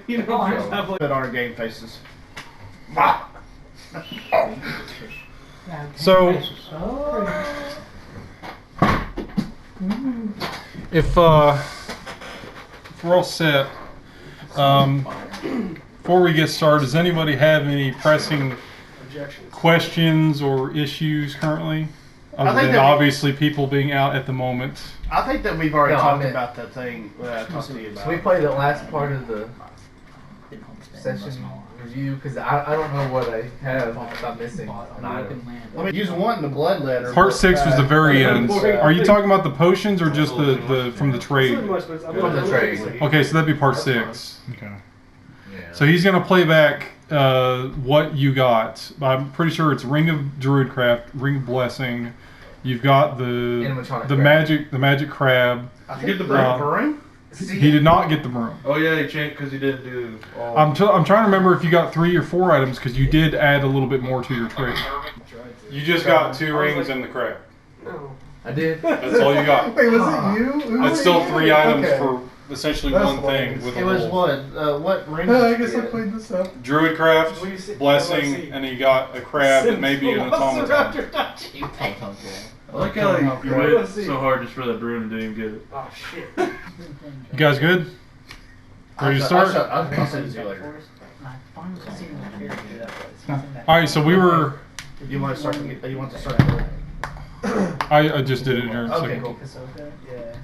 You know, stuff like that on our game faces. So, if we're all set, before we get started, does anybody have any pressing questions or issues currently? Other than obviously people being out at the moment. I think that we've already talked about that thing that I talked to you about. So we played the last part of the session review because I don't know what I have. I'm missing an item. I mean, use one in the blood letter. Part 6 was the very end. Are you talking about the potions or just the from the trade? From the trade. Okay, so that'd be part 6. Okay. Yeah. So he's gonna play back what you got. I'm pretty sure it's Ring of Druidcraft, Ring of Blessing. You've got the magic crab. I get the broom. He did not get the broom. Oh yeah, he changed because he didn't do all. I'm trying to remember if you got 3 or 4 items because you did add a little bit more to your trade. You just got 2 rings and the crab. No. I did. That's all you got. Wait, was it you? It's still 3 items for essentially one thing. With it was what? What ring? I guess I played this up. Druidcraft, Blessing, and he got a crab and maybe an automaton. I like how you went so hard just for that broom and didn't even get it. Oh shit! You guys good? Ready to start? I'll send it to you later. Alright, so we were... You want to start? You want to start? I just did it here in a Okay, second. cool.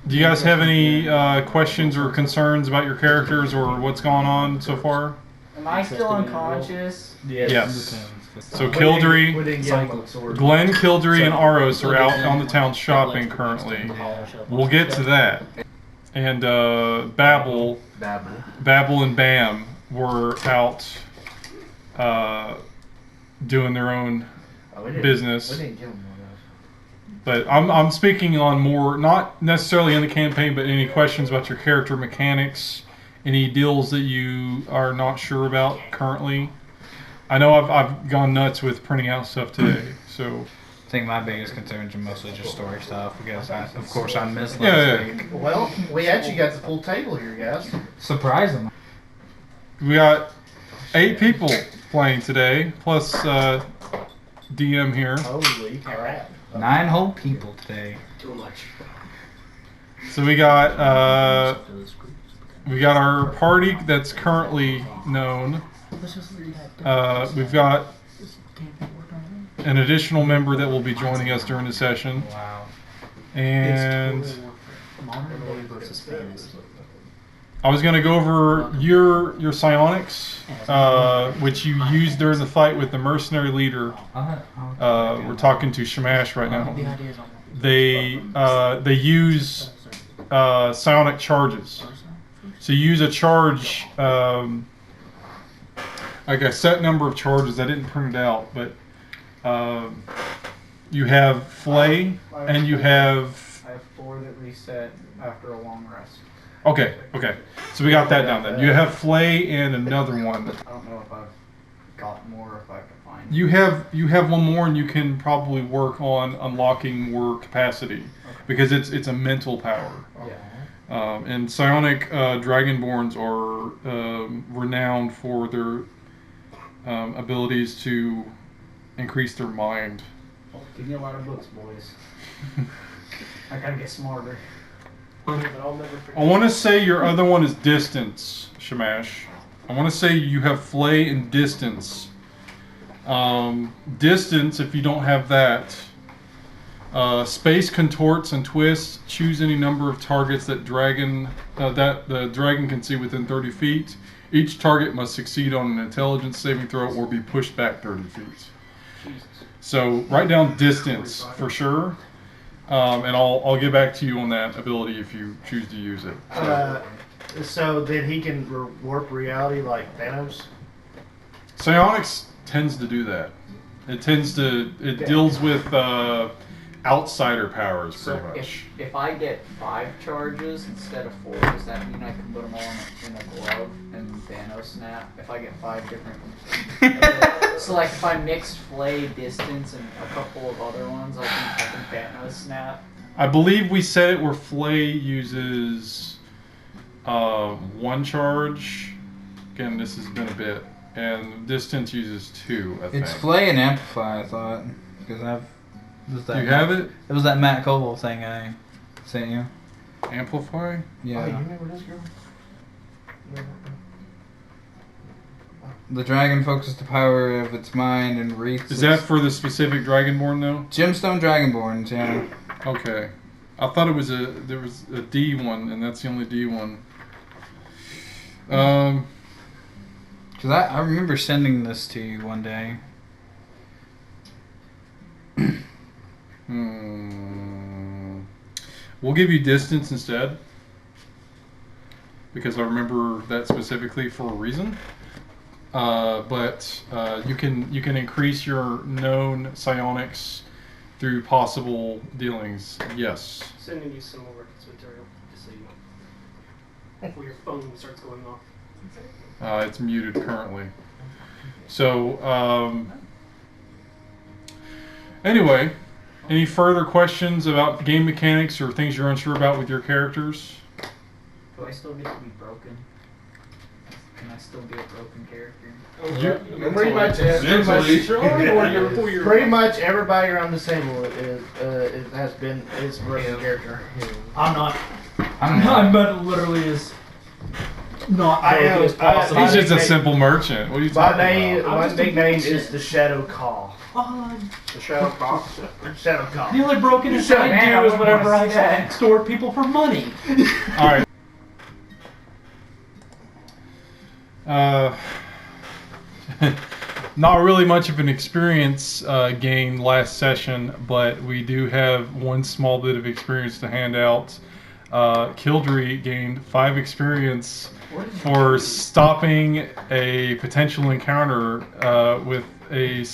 Do you guys have any questions or concerns about your characters or what's gone on so far? Am I still unconscious? Yes. So Kildry, Glenn, Kildry, and Aros are out on the town shopping currently. We'll get to that. And Babel and Bam were out doing their own business. But I'm speaking on more, not necessarily in the campaign, but any questions about your character mechanics, any deals that you are not sure about currently. I know I've gone nuts with printing out stuff today, so. I think my biggest concerns are mostly just story stuff because of course I missed last week. Well, we actually got the full table here, guys. Surprisingly. We got 8 people playing today, plus DM here. Holy crap. 9 whole people today. Too much. So we got our party that's currently known. We've got an additional member that will be joining us during the session. Wow. And I was going to go over your psionics, which you used during the fight with the mercenary leader. We're talking to Shamash right now. They use psionic charges. So you use a charge, like a set number of charges. I didn't print it out, but you have Flay and you have... I have 4 that reset after a long rest. Okay. So we got that down then. You have Flay and another one. I don't know if I've got more, if I can find You have one more, and you can probably work on unlocking more capacity because it's a mental power. Yeah. And psionic dragonborns are renowned for their abilities to increase their mind. Give me a lot of books, boys. I gotta get smarter. I want to say your other one is distance, Shamash. I want to say you have Flay and distance. Distance, if you don't have that. Space contorts and twists. Choose any number of targets that the dragon can see within 30 feet. Each target must succeed on an intelligence saving throw or be pushed back 30 feet. So write down distance for sure. And I'll get back to you on that ability if you choose to use it. So that he can warp reality like Thanos? Psionics tends to do that. It deals with outsider powers pretty much. If I get 5 charges instead of 4, does that mean I can put them all in a glove and Thanos snap? If I get 5 different... So like if I mixed Flay, distance, and a couple of other ones, I can Thanos snap? I believe we said it where Flay uses 1 charge Again, this has been a bit. And distance uses 2, I think. It's Flay and Amplify, I thought. Because Do you have it? It was that Matt Coble thing I sent you. Amplify? Yeah. Oh, you remember this girl? The dragon focuses the power of its mind and wreaths. Is that for the specific Dragonborn, though? Gemstone Dragonborns, yeah. Okay. I thought it was there was a D one, and that's the only D one. Because I remember sending this to you one day. We'll give you distance instead, because I remember that specifically for a reason. But you can increase your known psionics through possible dealings. Yes. Sending you some more reference material, just so you know. Before your phone starts going off. It's muted currently. So, anyway, any further questions about game mechanics or things you're unsure about with your characters? Do I still get to be broken? Can I still be a broken character? Pretty much everybody around this table is a broken character. I'm not. I'm literally as not broken as possible. He's just a simple merchant. What are you talking about? My nickname is the Shadow Call. The Shadow Call? Shadow Call. The only brokenness I do is whenever I extort people for money. Alright. Not really much of an experience gained last session, but we do have one small bit of experience to hand out. Kildry gained 5 experience for stopping a potential encounter with a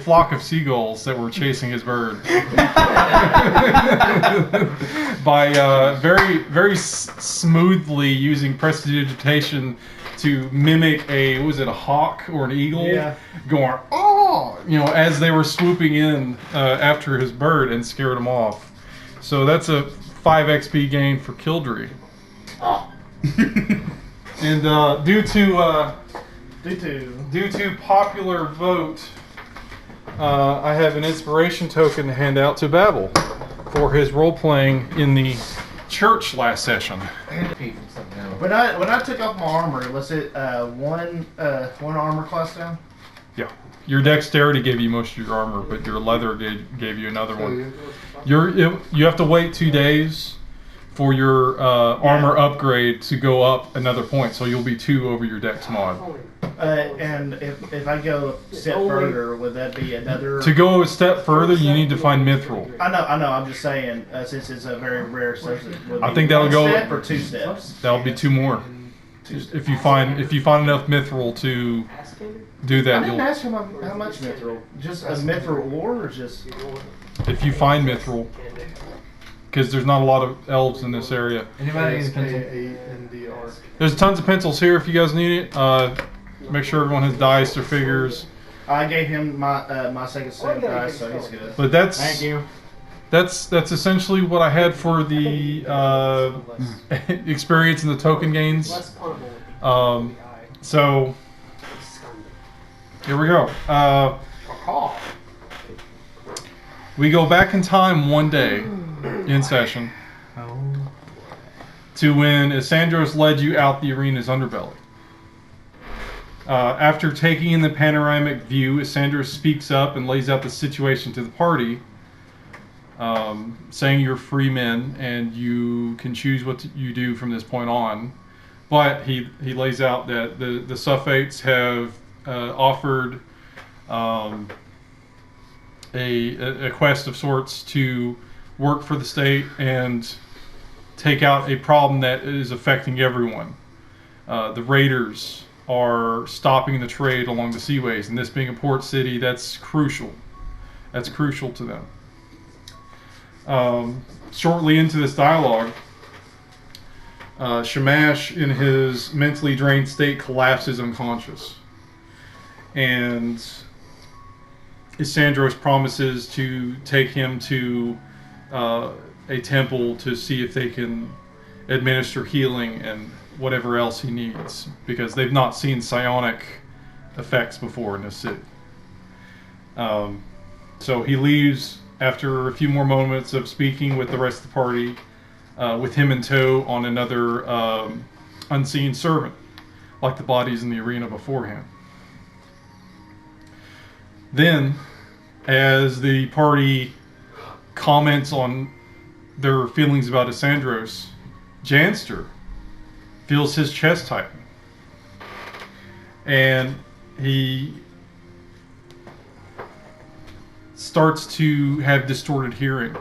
flock of seagulls that were chasing his bird. By very smoothly using prestidigitation to mimic a hawk or an eagle, going oh, as they were swooping in after his bird and scared him off. So that's a 5 XP gain for Kildry. And due to popular vote, I have an inspiration token to hand out to Babel for his role playing in the church last session. When I took off my armor, was it one armor class down? Yeah. Your dexterity gave you most of your armor, but your leather gave you another one. You have to wait 2 days for your armor upgrade to go up another point, so you'll be 2 over your dex mod. And if I go a step further, would that be another? To go a step further, you need to find mithril. I know. I'm just saying, since it's a very rare substance. I think that'll go. 1 step or 2 steps. That'll be 2 more. If you find enough mithril to do that, I didn't ask him how much mithril. Just a mithril ore, or just? If you find mithril, because there's not a lot of elves in this area. Anybody need a pencil? There's tons of pencils here if you guys need it. Make sure everyone has dice or figures. I gave him my second set of dice, so he's good. But that's thank you. That's essentially what I had for the experience in the token gains. So here we go. We go back in time 1 day in session to when Isandros led you out the arena's underbelly. After taking in the panoramic view, Isandros speaks up and lays out the situation to the party, saying you're free men and you can choose what you do from this point on. But he lays out that the Suffates have offered a quest of sorts to work for the state and take out a problem that is affecting everyone. The raiders are stopping the trade along the seaways, and this being a port city, that's crucial. That's crucial to them. Shortly into this dialogue, Shamash, in his mentally drained state, collapses unconscious. And Isandros promises to take him to a temple to see if they can administer healing and whatever else he needs, because they've not seen psionic effects before in this city. So he leaves after a few more moments of speaking with the rest of the party, with him in tow on another unseen servant, like the bodies in the arena beforehand. Then, as the party comments on their feelings about Isandros, Janster feels his chest tighten. And he starts to have distorted hearing.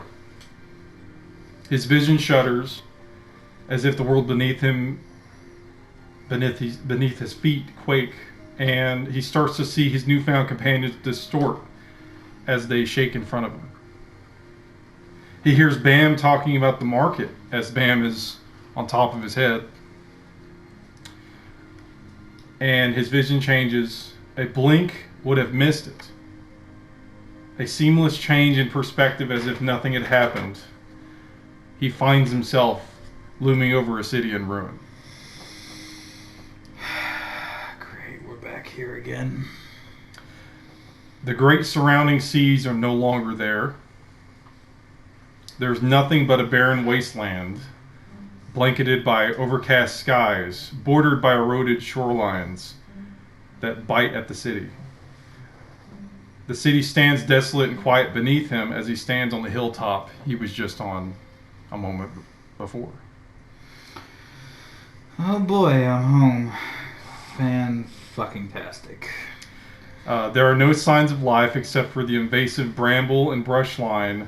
His vision shudders as if the world beneath him, beneath his feet, quake, and he starts to see his newfound companions distort as they shake in front of him. He hears Bam talking about the market as Bam is on top of his head. And his vision changes. A blink would have missed it. A seamless change in perspective as if nothing had happened. He finds himself looming over a city in ruin. Great, we're back here again. The great surrounding seas are no longer there. There's nothing but a barren wasteland, blanketed by overcast skies, bordered by eroded shorelines that bite at the city. The city stands desolate and quiet beneath him as he stands on the hilltop he was just on a moment before. Oh boy, I'm home. Fan-fucking-tastic. There are no signs of life except for the invasive bramble and brush line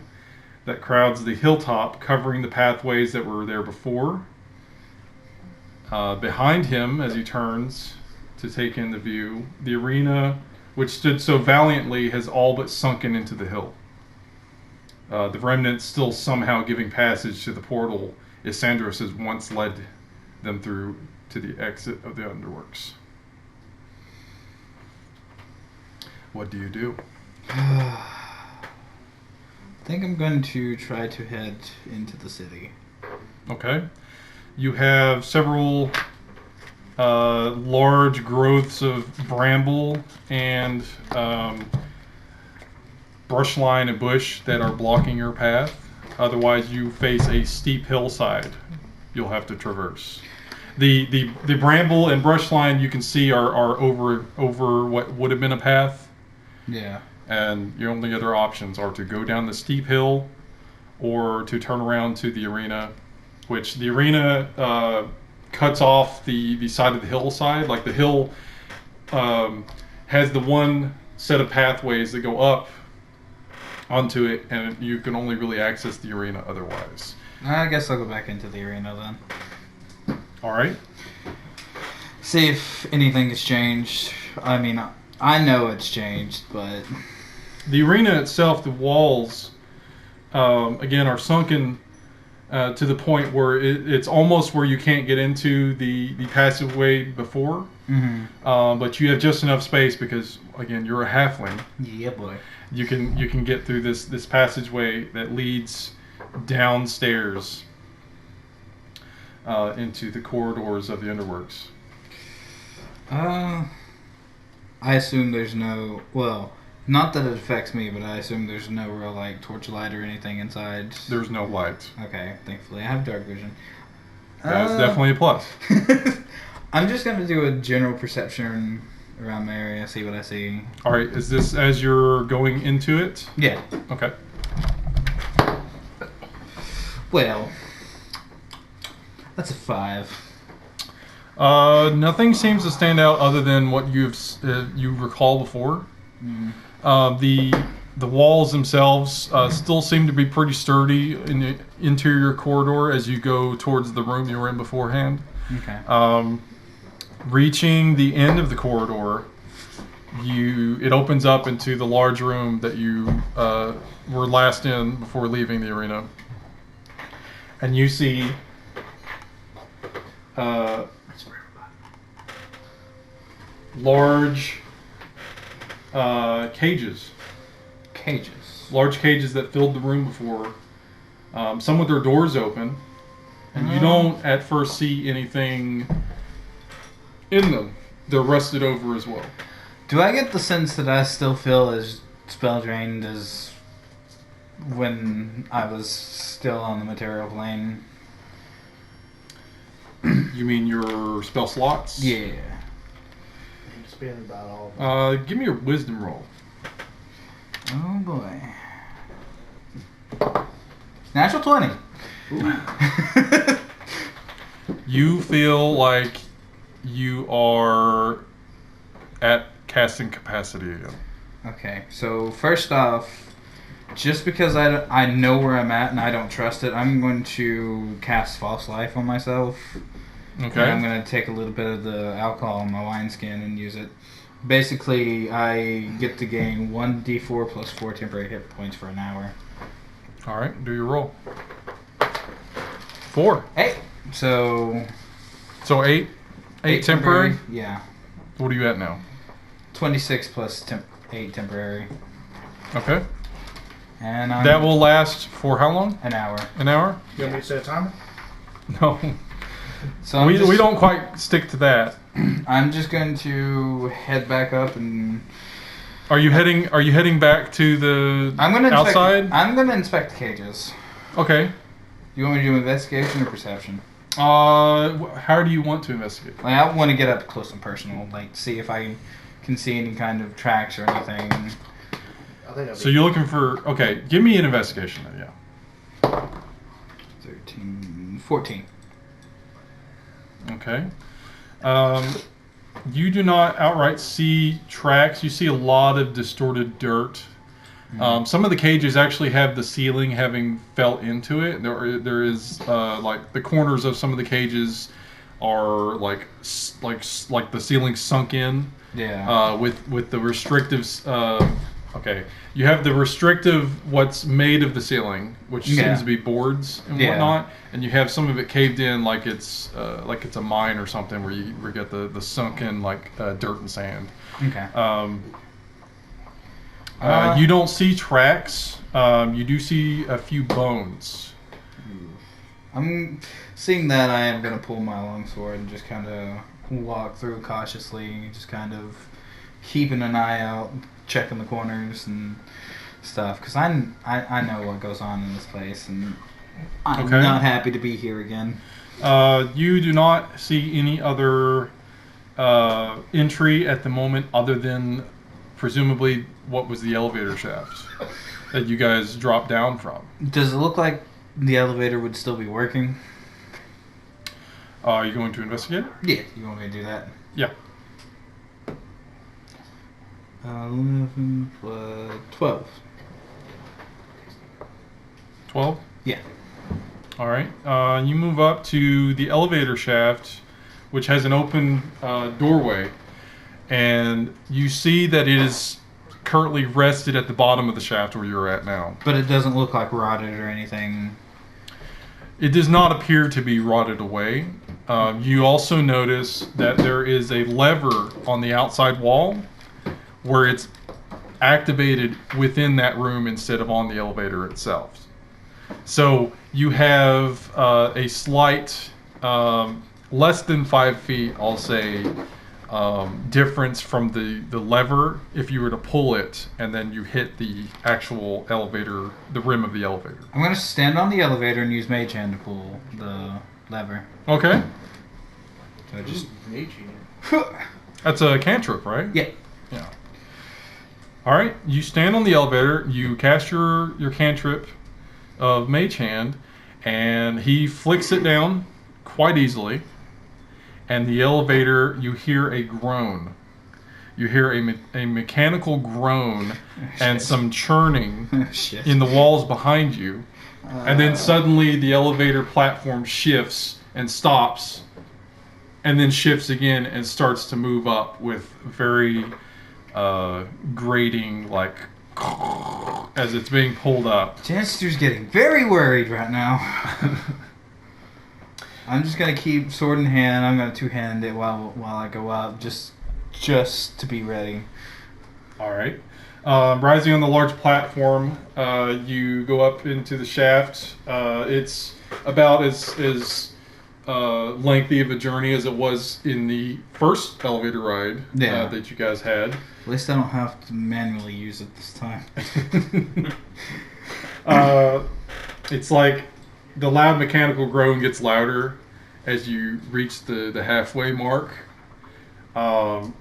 that crowds the hilltop, covering the pathways that were there before. Behind him, as he turns to take in the view, the arena, which stood so valiantly, has all but sunken into the hill. The remnants still somehow giving passage to the portal Isandros has once led them through to the exit of the underworks. What do you do? I think I'm going to try to head into the city. Okay. You have several large growths of bramble and brush line and bush that are blocking your path. Otherwise, you face a steep hillside you'll have to traverse. The bramble and brush line you can see are over what would have been a path. Yeah. And your only other options are to go down the steep hill or to turn around to the arena, which the arena cuts off the side of the hillside. Like the hill has the one set of pathways that go up onto it, and you can only really access the arena otherwise. I guess I'll go back into the arena then. All right. See if anything has changed. I mean, I know it's changed, but... The arena itself, the walls, again, are sunken to the point where it's almost where you can't get into the passageway before. Mm-hmm. But you have just enough space because, again, you're a halfling. Yeah, boy. You can get through this passageway that leads downstairs into the corridors of the underworks. I assume there's no... Well, not that it affects me, but I assume there's no real, like, torchlight or anything inside. There's no light. Okay, thankfully. I have dark vision. That's definitely a plus. I'm just going to do a general perception around the area, see what I see. All right, is this as you're going into it? Yeah. Okay. Well, that's a 5. Nothing seems to stand out other than what you recall before. The walls themselves still seem to be pretty sturdy in the interior corridor as you go towards the room you were in beforehand. Okay. Reaching the end of the corridor, it opens up into the large room that you were last in before leaving the arena, and you see large cages. Large cages that filled the room before. Some with their doors open, and you don't at first see anything in them. They're rusted over as well. Do I get the sense that I still feel as spell drained as when I was still on the material plane? You mean your spell slots? Yeah. It's been about all of them. Give me a wisdom roll. Oh boy. Natural 20. You feel like you are at casting capacity again. Okay, so first off, just because I know where I'm at and I don't trust it, I'm going to cast False Life on myself. Okay. And I'm going to take a little bit of the alcohol in my wineskin and use it. Basically, I get to gain 1d4 plus 4 temporary hit points for an hour. All right, do your roll. 4. Hey! So 8 temporary? Yeah. What are you at now? 26 plus 8 temporary. Okay. And that will last for how long? An hour. An hour? You want me to set a timer? No. So we don't quite stick to that. I'm just going to head back up and. Are you heading back to the outside? I'm gonna inspect the cages. Okay. You want me to do investigation or perception? How do you want to investigate? Like, I want to get up close and personal, like see if I can see any kind of tracks or anything. So you're looking for... Okay, give me an investigation then, yeah. 14. Okay. You do not outright see tracks. You see a lot of distorted dirt. Some of the cages actually have the ceiling having fell into it. There is like the corners of some of the cages are like the ceiling sunk in. Yeah. With the restrictive. Okay, you have the restrictive what's made of the ceiling, which seems to be boards and whatnot, and you have some of it caved in like it's a mine or something where you get the sunken dirt and sand. Okay. You don't see tracks. You do see a few bones. I'm seeing that. I am gonna pull my longsword and just kind of walk through cautiously, just kind of keeping an eye out, checking the corners and stuff, because I know what goes on in this place, and I'm not happy to be here again. You do not see any other entry at the moment other than presumably what was the elevator shaft that you guys dropped down from. Does it look like the elevator would still be working? Are you going to investigate it? Yeah. You want me to do that? Yeah. 11 plus 12. 12? Yeah. All right. You move up to the elevator shaft, which has an open doorway, and you see that it is currently rested at the bottom of the shaft where you're at now. But it doesn't look like rotted or anything. It does not appear to be rotted away. You also notice that there is a lever on the outside wall where it's activated within that room instead of on the elevator itself. So you have a slight, less than 5 feet, I'll say, difference from the lever if you were to pull it and then you hit the actual elevator, the rim of the elevator. I'm going to stand on the elevator and use Mage Hand to pull the lever. Okay. So just... Mage Hand. That's a cantrip, right? Yeah. Yeah. All right. You stand on the elevator. You cast your cantrip of Mage Hand, and he flicks it down quite easily. And the elevator, you hear a groan. You hear a mechanical groan and some churning in the walls behind you. And then suddenly the elevator platform shifts and stops, and then shifts again and starts to move up with very grating, like, as it's being pulled up. Chancester's getting very worried right now. I'm just gonna keep sword in hand. I'm gonna two-hand it while I go up, just to be ready. All right. Rising on the large platform, you go up into the shaft. It's about as lengthy of a journey as it was in the first elevator ride that you guys had. At least I don't have to manually use it this time. It's like the loud mechanical groan gets louder as you reach the halfway mark. And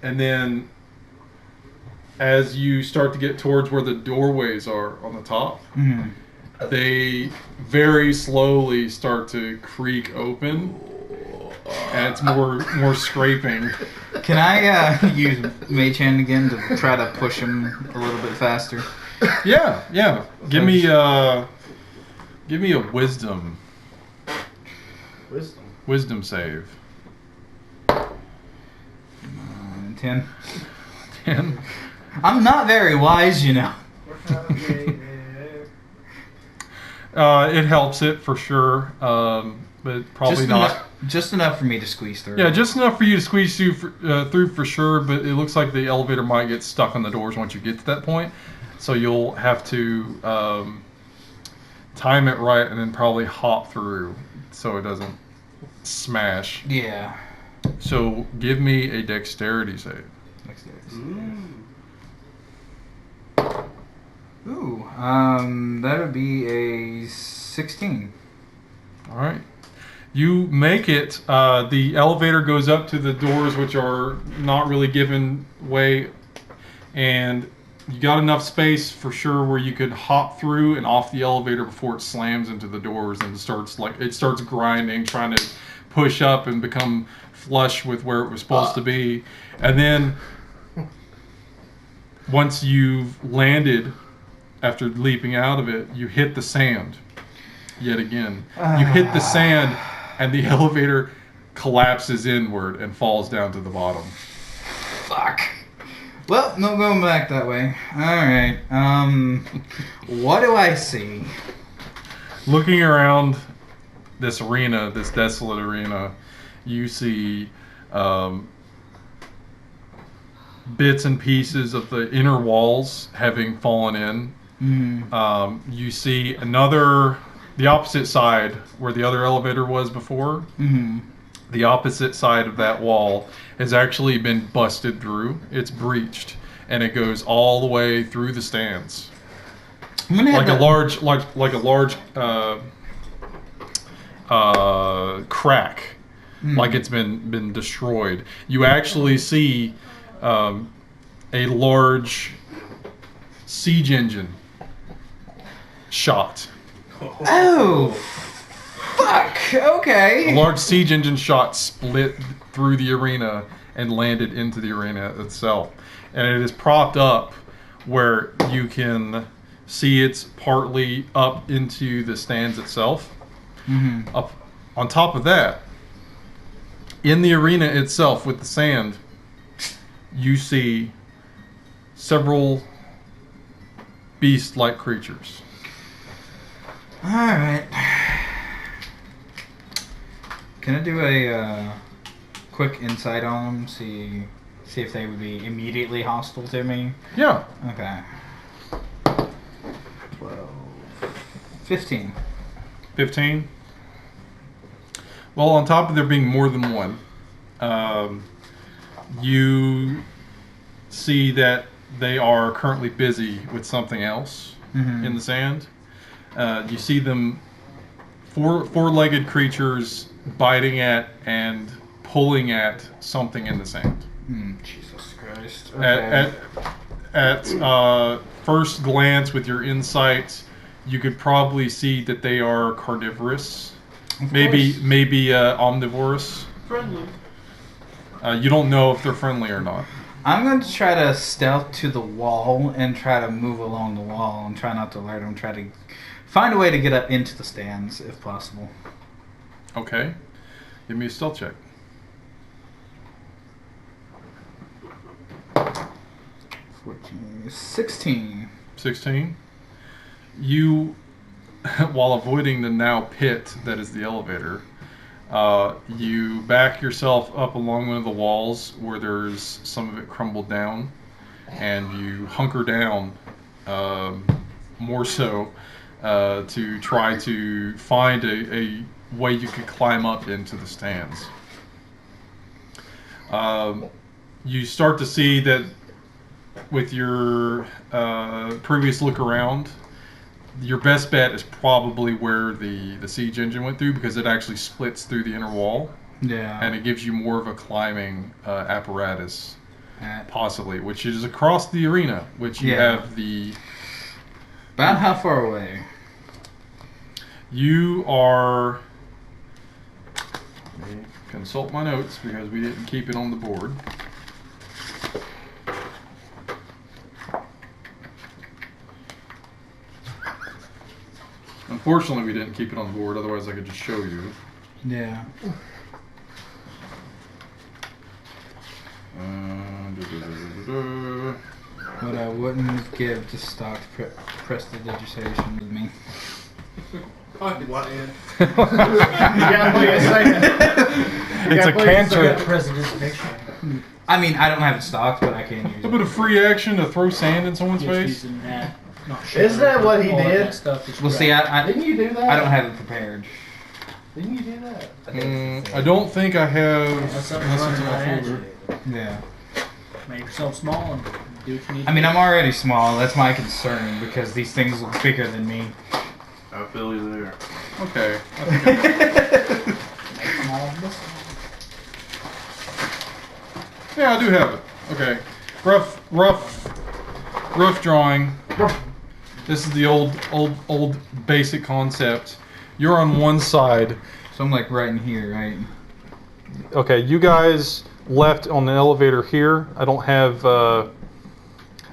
then as you start to get towards where the doorways are on the top, they very slowly start to creak open, and it's more scraping. Can I use Mage Hand again to try to push him a little bit faster? Yeah. Give me a wisdom save. 10. 10. I'm not very wise, you know. It helps it for sure, but probably just not. Just enough for me to squeeze through. Yeah, just enough for you to squeeze through for sure, but it looks like the elevator might get stuck on the doors once you get to that point. So you'll have to time it right and then probably hop through so it doesn't smash. Yeah. So give me a dexterity save. Ooh, that would be a 16. All right. You make it. The elevator goes up to the doors, which are not really given way, and you got enough space for sure where you could hop through and off the elevator before it slams into the doors and starts grinding, trying to push up and become flush with where it was supposed to be. And then once you've landed, after leaping out of it, you hit the sand yet again. You hit the sand and the elevator collapses inward and falls down to the bottom. Fuck. Well, no going back that way. Alright. What do I see? Looking around this arena, this desolate arena, you see bits and pieces of the inner walls having fallen in. You see the opposite side where the other elevator was before. The opposite side of that wall has actually been busted through. It's breached, and it goes all the way through the stands, like a large crack, like it's been destroyed. You actually see a large siege engine shot. Oh, fuck. Okay. A large siege engine shot split through the arena and landed into the arena itself. And it is propped up where you can see it's partly up into the stands itself. Up on top of that, in the arena itself with the sand, you see several beast-like creatures. Alright. Can I do a quick insight on them? See if they would be immediately hostile to me? Yeah. Okay. 12. 15. 15? Well, on top of there being more than one, you see that they are currently busy with something else in the sand. You see them, four-legged creatures biting at and pulling at something in the sand. Jesus Christ. Okay. At first glance with your insight, you could probably see that they are carnivorous, maybe omnivorous. Friendly. You don't know if they're friendly or not. I'm going to try to stealth to the wall and try to move along the wall and try not to alert them. Try to find a way to get up into the stands if possible. Okay. Give me a stealth check. 14. 16. 16. You, while avoiding the now pit that is the elevator, you back yourself up along one of the walls where there's some of it crumbled down, and you hunker down more so to try to find a way you could climb up into the stands. You start to see that with your previous look around, your best bet is probably where the siege engine went through, because it actually splits through the inner wall. Yeah. And it gives you more of a climbing apparatus, possibly, which is across the arena, which you have the... About how far away? You are... Let me consult my notes, because we didn't keep it on the board. Unfortunately, we didn't keep it on the board, otherwise I could just show you. Yeah. What I wouldn't give to stock prestidigitation with me. It's a cantrip. I mean, I don't have it stocked, but I can use it. A little bit of free action to throw sand in someone's face. Isn't that what he did? Well, see, I Didn't you do that? I don't have it prepared. Didn't you do that? I don't think I have. That's something Unless it's in running my right folder. Yeah. Make yourself small and do what you need. I mean, I'm already small. That's my concern, because these things look bigger than me. I feel you there. Okay. I think yeah, I do have it. Okay. Rough drawing. This is the old basic concept. You're on one side. So I'm like right in here, right? Okay, you guys left on the elevator here. I don't have.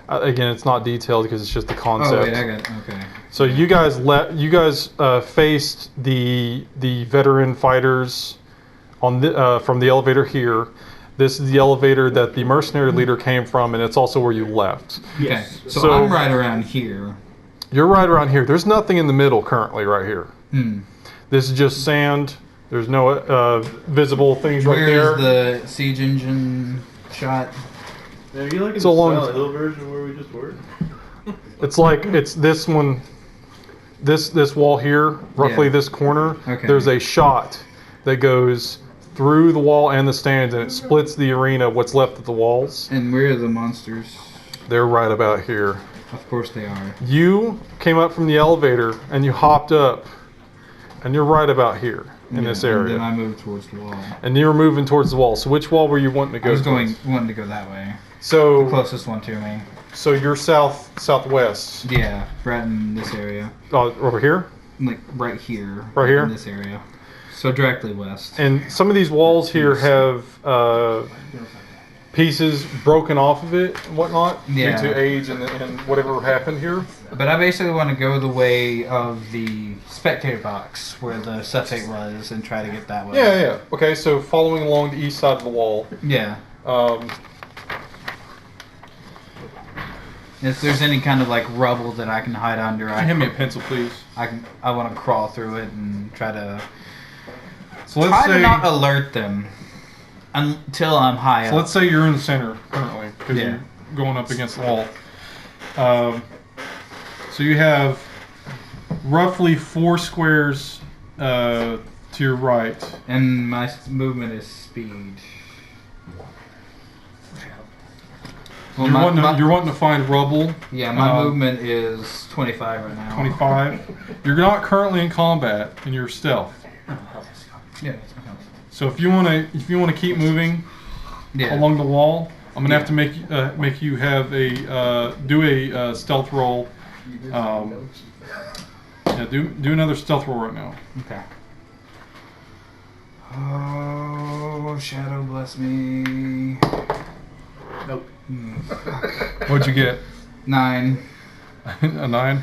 Again, it's not detailed because it's just the concept. Oh wait, I got it. Okay. So you guys faced the veteran fighters on the from the elevator here. This is the elevator that the mercenary leader came from, and it's also where you left. Okay. So I'm right around here. You're right around here. There's nothing in the middle currently right here. Hmm. This is just sand. There's no visible things right there. Where's the siege engine shot? Are you like in So the long- Silent Hill version where we just were? It's like it's this one, this wall here, roughly Yeah. this corner. Okay. There's a shot that goes through the wall and the stands, and it splits the arena. What's left of the walls? And where are the monsters? They're right about here. Of course they are. You came up from the elevator and you hopped up, and you're right about here in this And area. then I moved towards the wall. And you were moving towards the wall. So which wall were you wanting to go? I was towards? wanting to go that way. The So closest one to me. so you're southwest. Yeah, right in this area. Over here. Like right here. Right here? In this area. So directly west. And some of these walls here have pieces broken off of it and whatnot Yeah. due to age and whatever happened here. But I basically want to go the way of the spectator box where the suffix was and try to get that way. Yeah. Okay, so following along the east side of the wall. Yeah. Um, If there's any kind of like rubble that I can hide under, hand me a pencil, please. I want to crawl through it and try to So let's say not alert them until I'm high so up. let's say you're in the center currently because Yeah. you're going up against the wall. So you have roughly 4 squares to your right. And my movement is speed. Well, You're wanting to find rubble. Yeah, my movement is 25 right now. 25. You're not currently in combat, and you're stealth. Yeah. So if you want to keep moving Yeah. along the wall, I'm gonna have to make you have a do a stealth roll. Yeah, do another stealth roll right now. Okay. Oh, shadow bless me. Nope. What'd you get? 9. A 9.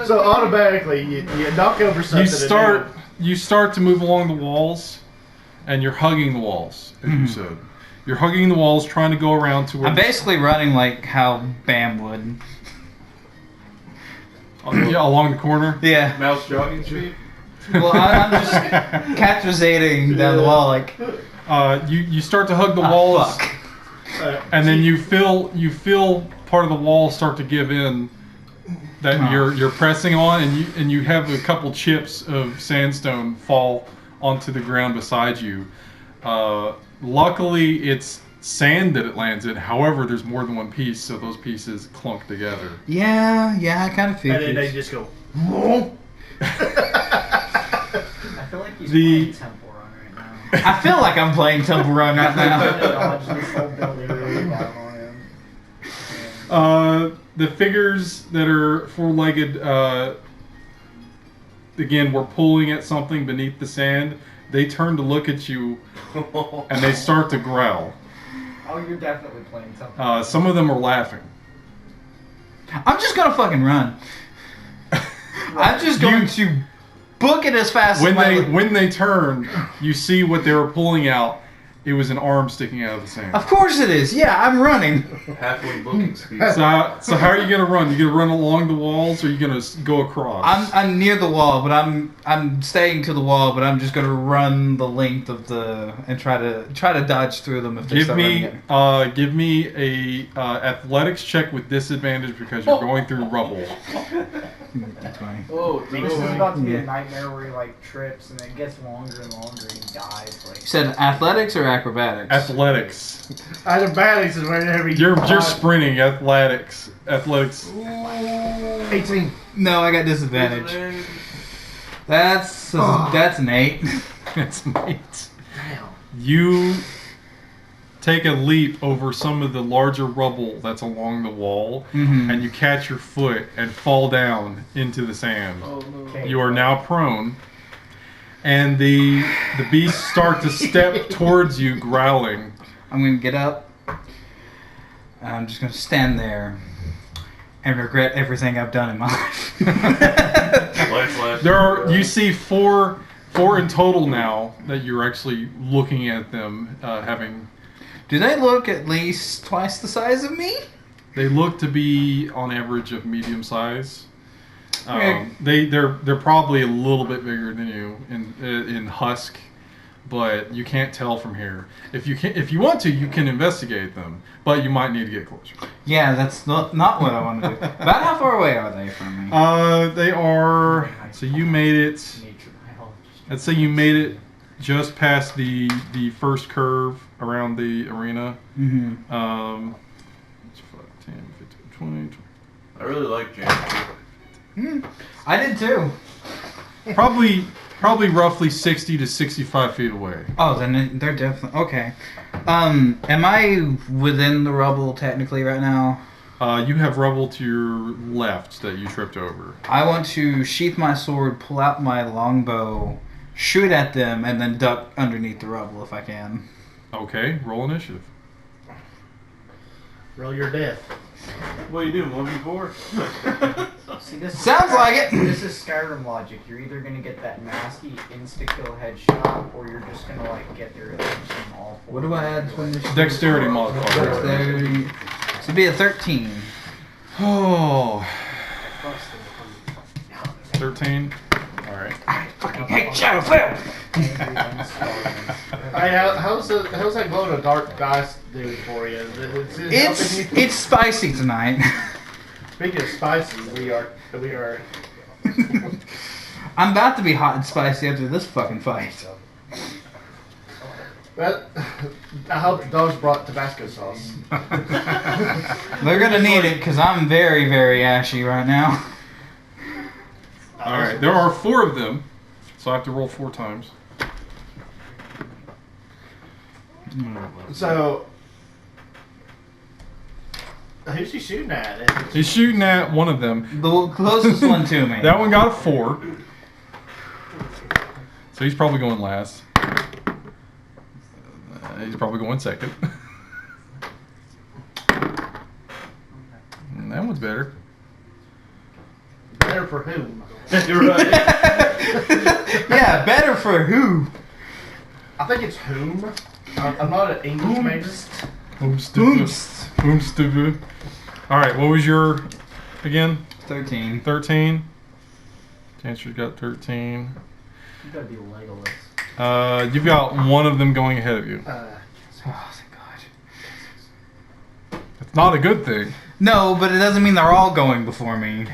So automatically you knock over something. You start to move along the walls, and you're hugging the walls, as you said. You're hugging the walls, trying to go around to where. I'm basically running like how Bam would. Yeah, along the corner. Yeah. Mouse jogging speed? Well, I'm just catrazating down the wall like. You start to hug the walls, Fuck. and then you feel part of the wall start to give in, that you're pressing on, and you have a couple chips of sandstone fall onto the ground beside you. Luckily, it's sand that it lands in. However, there's more than one piece, so those pieces clunk together. Yeah, I kind of feel And it. then they just go. I feel like he's playing Temple Run right now. I feel like I'm playing Temple Run right now. Dodge this whole building going down on him. The figures that are four-legged, again, were pulling at something beneath the sand. They turn to look at you, and they start to growl. Oh, you're definitely playing Temple. Some of them are laughing. I'm just gonna fucking run. I'm just going to book it as fast as When they turn, you see what they were pulling out. It was an arm sticking out of the sand. Of course it is. Yeah, I'm running. Halfway booking speed. So how are you gonna run? You gonna run along the walls, or are you gonna go across? I'm near the wall, but I'm staying to the wall, but I'm just gonna run the length of and try to dodge through them if they start running. Give me a athletics check with disadvantage because you're going through rubble. That's fine. Oh, this is about to be a nightmare where he like trips and it gets longer and longer and he dies. Like You said athletics or acrobatics? Athletics. Acrobatics is whenever You're sprinting. Athletics. 18. No, I got disadvantage. That's an 8. That's neat. Damn. You take a leap over some of the larger rubble that's along the wall, and you catch your foot and fall down into the sand. Oh, no. okay. You are now prone, and the beasts start to step towards you, growling. I'm gonna get up. I'm just gonna stand there and regret everything I've done in my life. You see four in total now that you're actually looking at them having. Do they look at least twice the size of me? They look to be on average of medium size. Okay. They're probably a little bit bigger than you in husk, but you can't tell from here. If you want to, you can investigate them, but you might need to get closer. Yeah, that's not what I want to do. About how far away are they from me? They are. So you made it. Let's say you made it just past the first curve around the arena. Mm-hmm. 10, 15, 20. I really like James. I did too. Probably roughly 60 to 65 feet away. Oh, then they're definitely okay. Am I within the rubble technically right now? You have rubble to your left that you tripped over. I want to sheath my sword, pull out my longbow, shoot at them, and then duck underneath the rubble if I can. Okay, roll initiative. Roll your death. What are you doing, 1v4? See, this Sounds like it. This is Skyrim logic. You're either gonna get that nasty insta-kill headshot, or you're just gonna like get their attention all four. What do I add to initiative? Dexterity modifier. Dexterity. This would be a 13. Oh. 13. All right. Hey, Shadowfell! Hey, how's that glow in the dark dice doing for you? It's spicy tonight. Speaking of spicy, we are. I'm about to be hot and spicy after this fucking fight. Well, I hope the dogs brought Tabasco sauce. They're gonna need it because I'm very, very ashy right now. All right. There are 4 of them, so I have to roll 4 times. So, who's he shooting at? He's shooting at one of them. The closest one to me. That one got a 4. So he's probably going last. He's probably going second. And that one's better. Better for whom? You're right. Yeah, better for who? I think it's whom. I'm not an English major. Oomstubu. All right, what was your again? 13. 13. Chancer's got 13. You gotta be Legolas. You've got one of them going ahead of you. Oh, thank God. It's not a good thing. No, but it doesn't mean they're all going before me.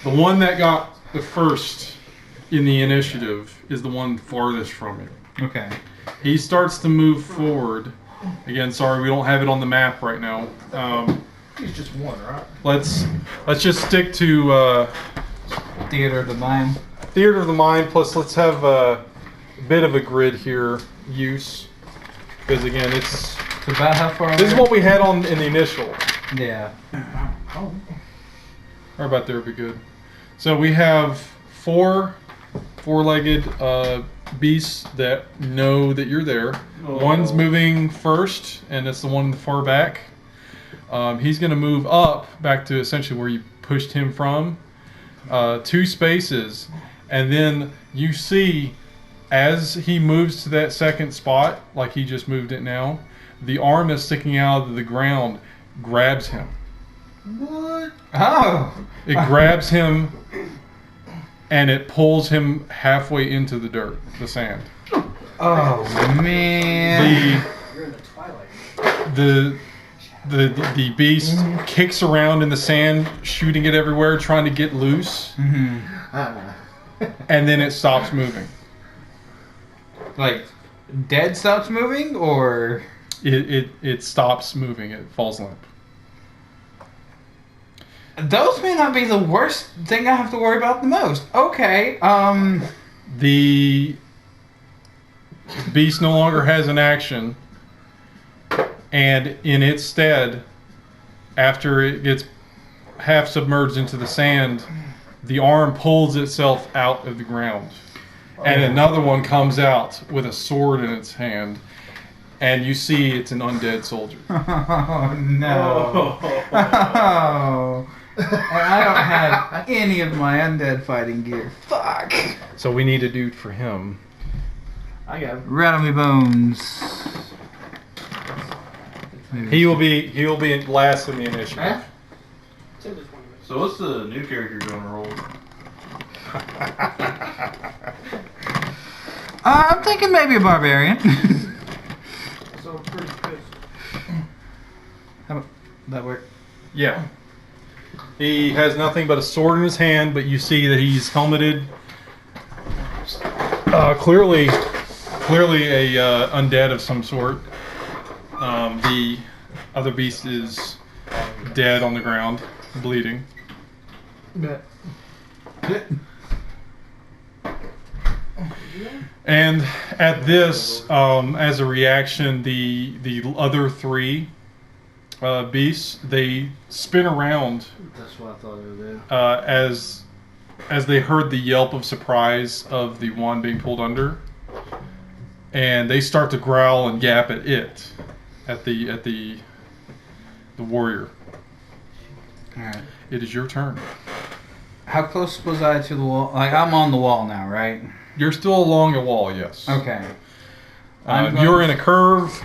The one that got the first in the initiative is the one farthest from you. Okay. He starts to move forward. Again, sorry, we don't have it on the map right now. He's just one, right? Let's just stick to Theater of the Mind. Theater of the Mind. Plus, let's have a bit of a grid here use, because again, it's about how far. This is what we had on in the initial. Yeah. Right about there would be good. So we have four-legged beasts that know that you're there. One's moving first, and it's the one far back. He's going to move up back to essentially where you pushed him from. 2 spaces, and then you see as he moves to that second spot, like he just moved it now, the arm that's sticking out of the ground grabs him. What? Oh! It grabs him and it pulls him halfway into the dirt, the sand. Oh man! You're in the twilight. The beast kicks around in the sand, shooting it everywhere, trying to get loose, and then it stops moving. Like, dead stops moving, or it stops moving. It falls limp. those may not be the worst thing I have to worry about the most. Okay. The beast no longer has an action, and in its stead, after it gets half submerged into the sand, the arm pulls itself out of the ground. And another one comes out with a sword in its hand, and you see it's an undead soldier. Oh no. Oh. And I don't have any of my undead fighting gear. Fuck. So we need a dude for him. I got him. Rattle me bones. He will be last in the initiative. Huh? So what's the new character going to roll? I'm thinking maybe a barbarian. So pretty good. How about that work? Yeah. He has nothing but a sword in his hand, but you see that he's helmeted. Clearly a undead of some sort. The other beast is dead on the ground, bleeding. And at this, as a reaction, the other 3 beasts, they spin around. That's what I thought it would be. As they heard the yelp of surprise of the one being pulled under, and they start to growl and gap at the warrior. All right. It is your turn. How close was I to the wall? Like, I'm on the wall now, right? You're still along a wall, yes. Okay. You're in a curve,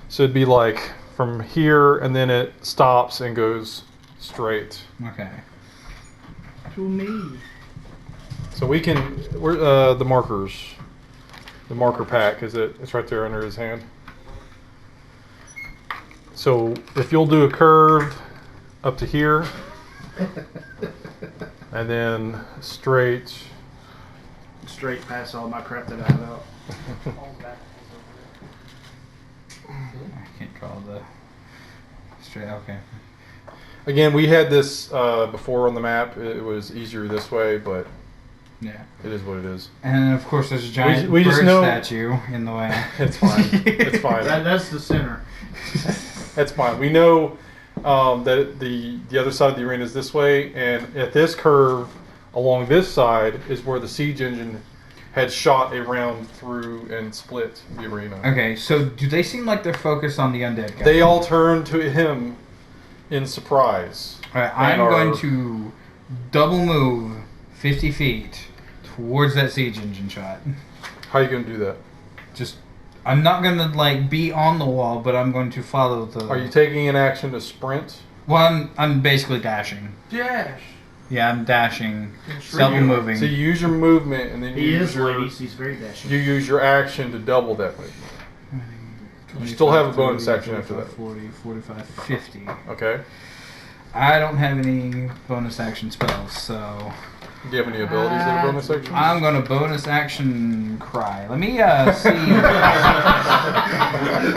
so it'd be like from here, and then it stops and goes straight. Okay. To me. So we're the markers. The marker pack, it's right there under his hand. So if you'll do a curve up to here, and then straight Past all my crap that I have out. I can't draw the straight. Okay. Again, we had this before on the map. It was easier this way, but Yeah. it is what it is. And of course, there's a giant we just bird know- statue in the way. It's fine. It's fine. That's the center. That's fine. We know that the other side of the arena is this way, and at this curve along this side is where the siege engine had shot a round through and split the arena. Okay, so do they seem like they're focused on the undead guy? They all turn to him in surprise. Alright, I'm and are- going to double move 50 feet towards that siege engine shot. How are you going to do that? Just, I'm not going to like be on the wall, but I'm going to follow the... Are you taking an action to sprint? Well, I'm basically dashing. Dash. Yeah, I'm dashing, double moving. So you use your movement, and then you He use is, your ladies. He's very dashing. you use your action to double that movement. You still have a bonus action after that. 40, 45, 50. Okay. I don't have any bonus action spells, so Do you have any abilities that are bonus action? I'm gonna bonus action cry. Let me see.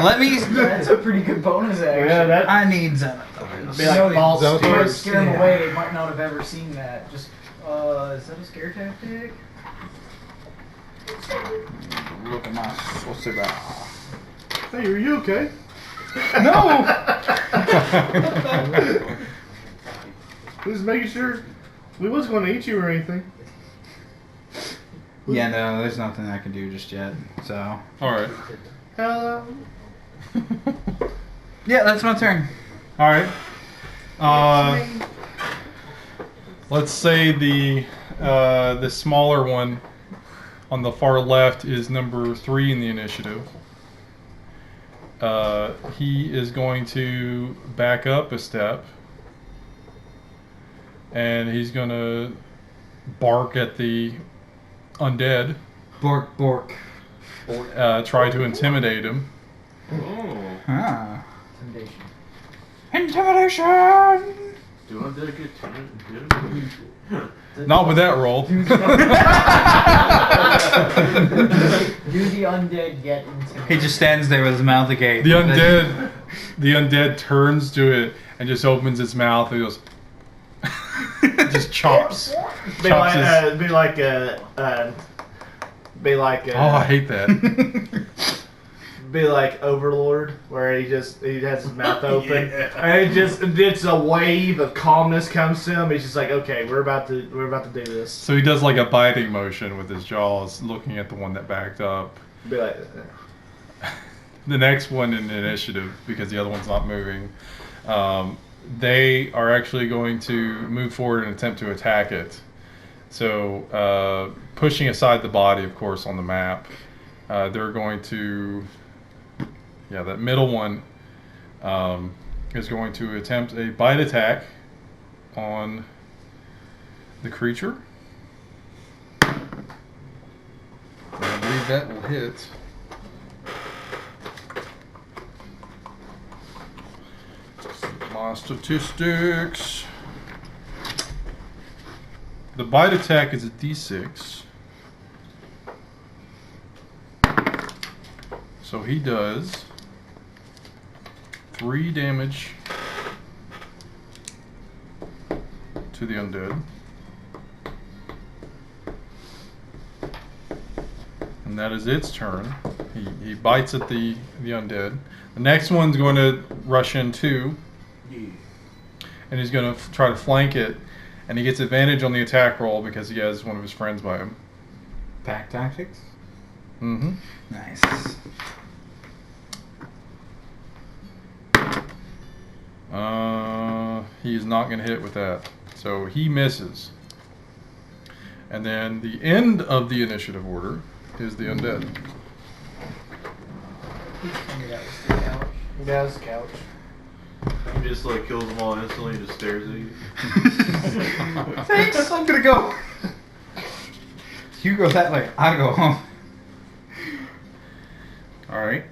Let me. That's a pretty good bonus action. Yeah, that I need Xanathars. be like false Xanathars. tears. Scare them away. They might not have ever seen that. Just, is that a scare tactic? Look at my sorcerer. Hey, are you okay? No. Just making sure we wasn't going to eat you or anything. Yeah, no, there's nothing I can do just yet. So. All right. Hello. Yeah, that's my turn. All right. Let's say the smaller one on the far left is number 3 in the initiative. He is going to back up a step, and he's going to bark at the undead. Bork, bork. Try to intimidate him. Oh. Ah. Intimidation. Intimidation. Do I dedicate time? Not with that roll. Do the undead get intimidated? He just stands there with his mouth agape. The undead turns to it and just opens its mouth and goes, just chops. Be chops his- like oh, I hate that. be like Overlord, where he has his mouth open, Yeah. and it's a wave of calmness comes to him. He's just like, okay, we're about to do this. So he does like a biting motion with his jaws, looking at the one that backed up. Be like, The next one in the initiative, because the other one's not moving, they are actually going to move forward and attempt to attack it. So pushing aside the body, of course, on the map, they're going to, that middle one is going to attempt a bite attack on the creature. I believe that will hit. My statistics. The bite attack is a d6. So he does 3 damage to the undead. And that is its turn. He bites at the undead. The next one's going to rush in too. And he's going to try to flank it. And he gets advantage on the attack roll because he has one of his friends by him. Pack tactics? Mm-hmm. Nice. He's not going to hit with that. So he misses. And then the end of the initiative order is the undead. he does couch. He just like kills them all instantly and just stares at you. Thanks, I'm gonna go. You go that way, I go home. Alright.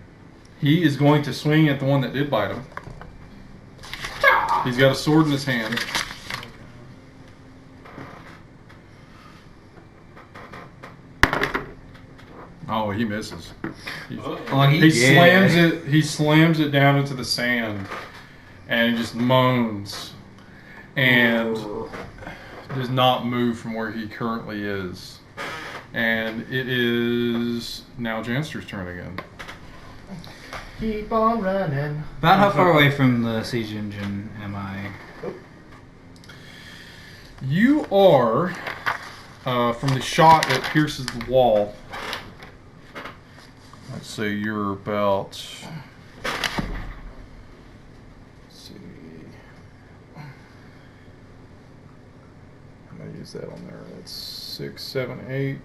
He is going to swing at the one that did bite him. He's got a sword in his hand. Oh, he misses. He slams it down into the sand and he just moans and does not move from where he currently is. And it is now Janster's turn again. Keep on running. About how far away from the siege engine am I? You are from the shot that pierces the wall. Let's say you're about. Let's see. I'm gonna use that on there. That's 6, 7, 8.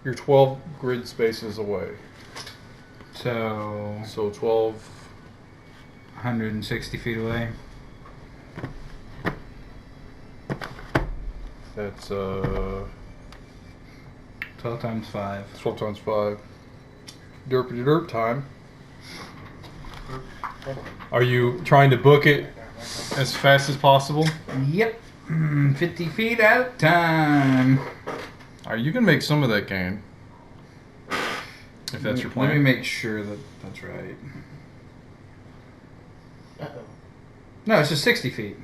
You're 12 grid spaces away. So So 12. 160 feet away. That's 12 times 5. 12 times 5. derpity derp time. Are you trying to book it as fast as possible? Yep. 50 feet at a time. Alright, you can make some of that gain. If that's your plan. Let me make sure that that's right. Uh-oh. No, it's just 60 feet.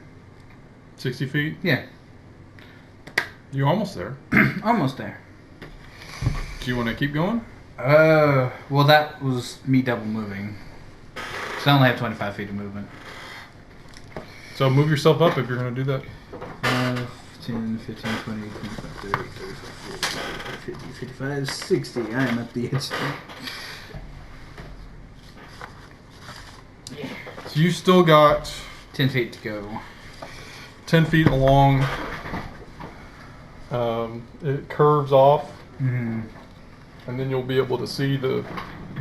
60 feet? Yeah. You're almost there. Almost there. Do you want to keep going? Well, that was me double moving. So I only have 25 feet of movement. So move yourself up if you're going to do that. 10, 15, 20, 25, 30, 35, 40, 50, 55, 60. I am at the edge. So you still got 10 feet to go. 10 feet along. It curves off, Mm-hmm. and then you'll be able to see the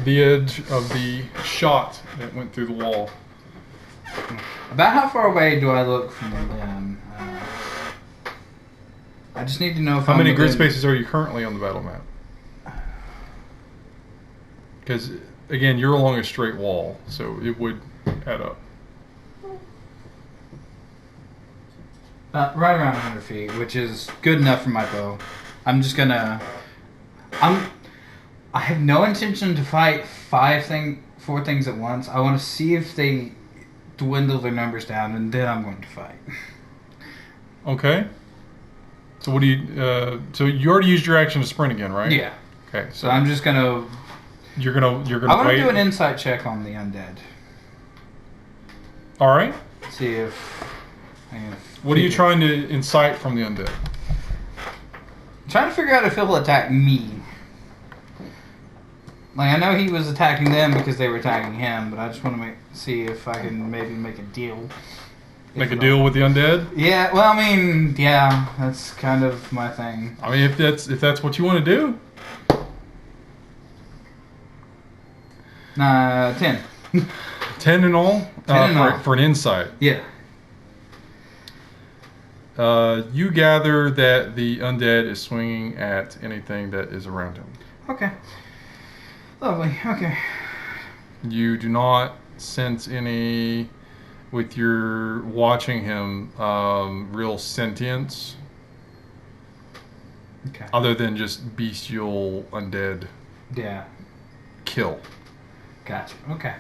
edge of the shot that went through the wall. About how far away do I look from them? I just need to know if How I'm many grid within- spaces are you currently on the battle map? Because, again, you're along a straight wall, so it would add up. Right around 100 feet, which is good enough for my bow. I'm just gonna... I have no intention to fight 4 things at once. I want to see if they dwindle their numbers down, and then I'm going to fight. Okay. So what do you... so you already used your action to sprint again, right? Yeah. Okay. So I'm just gonna... You're gonna I want wait. to do an insight check on the undead. All right. See if... What are you trying to incite from the undead? I'm trying to figure out if he'll attack me. Like, I know he was attacking them because they were attacking him, but I just want to see if I can maybe make a deal. Make a deal with the undead? Yeah, well, I mean, yeah, that's kind of my thing. I mean, if that's what you want to do. 10. 10 in all? 10 in all. For an insight. Yeah. You gather that the undead is swinging at anything that is around him. Okay. Lovely, okay. You do not sense any, with your watching him, real sentience. Okay. Other than just bestial undead Yeah. kill. Gotcha. Okay.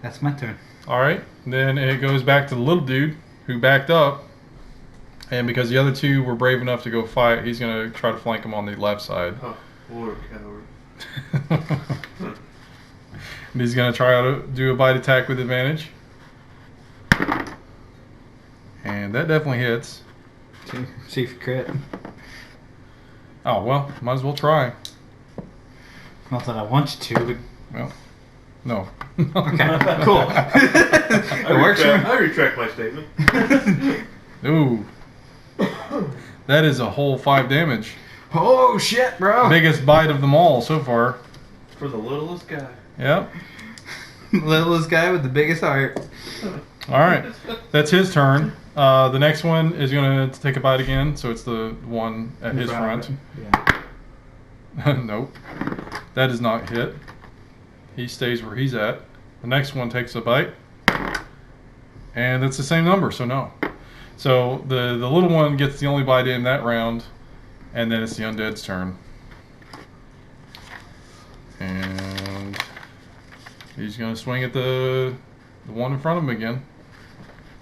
That's my turn. Alright, then it goes back to the little dude who backed up. And because the other two were brave enough to go fight, he's going to try to flank him on the left side. Oh, poor coward. And he's going to try to do a bite attack with advantage. And that definitely hits. See if you crit. Oh, well, might as well try. Not that I want you to, but... Well, no. Okay, cool. It works for me. I retract my statement. Ooh. That is a whole 5 damage. Oh, shit, bro. Biggest bite of them all so far. For the littlest guy. Yep. Littlest guy with the biggest heart. Alright. That's his turn. The next one is going to take a bite again, so it's the one at his front. Yeah. Nope. That does not hit. He stays where he's at. The next one takes a bite. And it's the same number, so no. So the little one gets the only bite in that round, and then it's the undead's turn. And he's going to swing at the one in front of him again.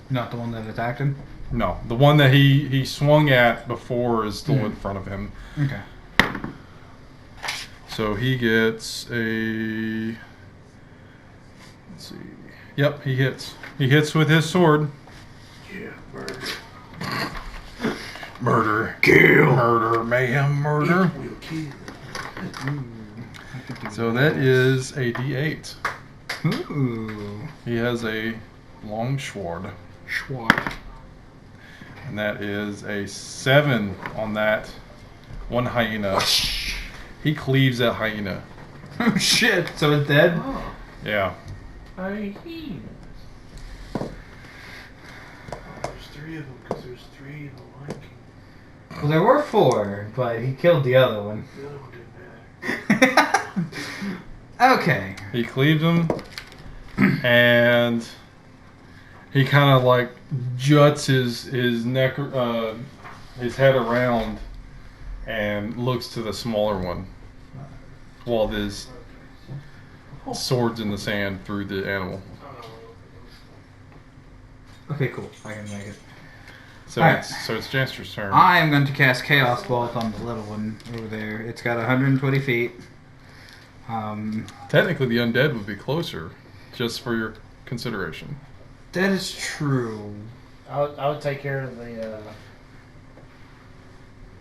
Not the one that attacked him? No, the one that he swung at before is still in front of him. Okay. So he gets a... Let's see. Yep, he hits. He hits with his sword. Yeah, murder. Murder. Kill. Murder. Mayhem. Murder. We'll kill. So that is a D8. Ooh. He has a long sword. Schwart. And that is a 7 on that one hyena. He cleaves that hyena. Oh, shit. So it's dead? Oh, Yeah. hyenas. There's 3 of them because there's 3 in the Lion King. Well, there were 4, but he killed the other one. The other one didn't matter. Okay. He cleaves him, and he kind of like juts his neck, his head around, and looks to the smaller one, while his sword's in the sand through the animal. Okay, cool. I can make it. So Alright. it's Janster's turn. I am going to cast Chaos Bolt on the little one over there. It's got 120 feet. Technically, the undead would be closer, just for your consideration. That is true. I would take care of the.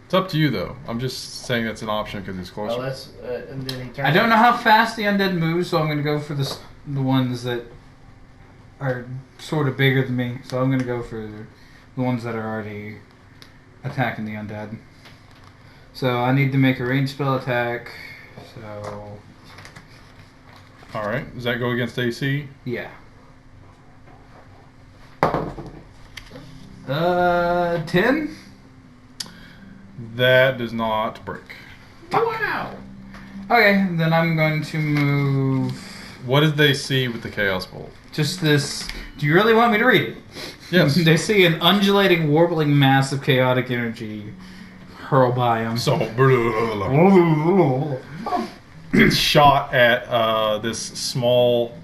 It's up to you, though. I'm just saying that's an option because it's closer. Well, that's and then he turns. I don't know how fast the undead moves, so I'm going to go for the ones that are sort of bigger than me. So I'm going to go for the ones that are already attacking the undead. So I need to make a ranged spell attack. So All right. Does that go against AC? yeah. 10? That does not break. Wow. Okay, then I'm going to move What did they see with the Chaos Bolt? just this. Do you really want me to read it? Yes. They see an undulating, warbling mass of chaotic energy hurl by them. So, it's shot at this small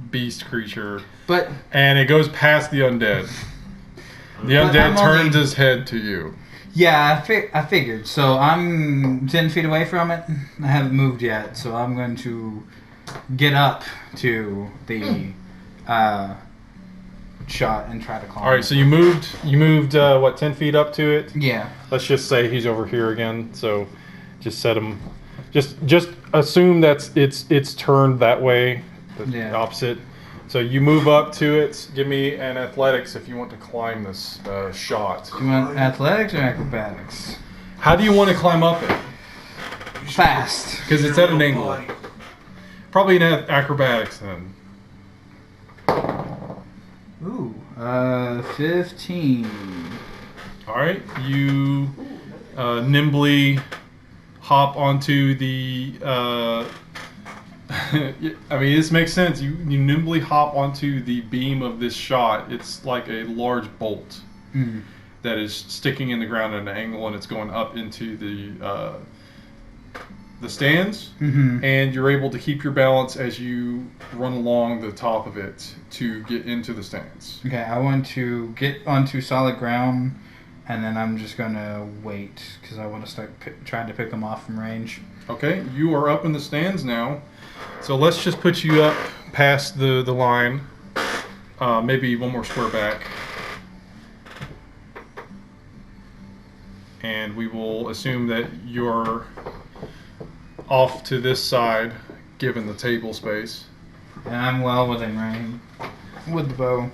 beast creature, But and it goes past the undead. The But undead I'm only- turns his head to you. yeah, I figured. So I'm 10 feet away from it. I haven't moved yet, so I'm going to get up to the shot and try to climb. All right, so you moved what, 10 feet up to it? Yeah. Let's just say he's over here again. So just set him. Just assume that's it's turned that way, the Yeah. opposite. So you move up to it. Give me an athletics if you want to climb this shot. Do you want athletics or acrobatics? How do you want to climb up it? Fast. Because it's at an angle. Probably in acrobatics then. Ooh. 15. All right, you nimbly hop onto the. I mean, this makes sense. You nimbly hop onto the beam of this shot. It's like a large bolt that is sticking in the ground at an angle, and it's going up into the stands. And you're able to keep your balance as you run along the top of it to get into the stands. Okay, I want to get onto solid ground, and then I'm just going to wait, because I want to start trying to pick them off from range. Okay, you are up in the stands now. So let's just put you up past the line. Maybe one more square back. And we will assume that you're off to this side, given the table space. And I'm well within range with the bow.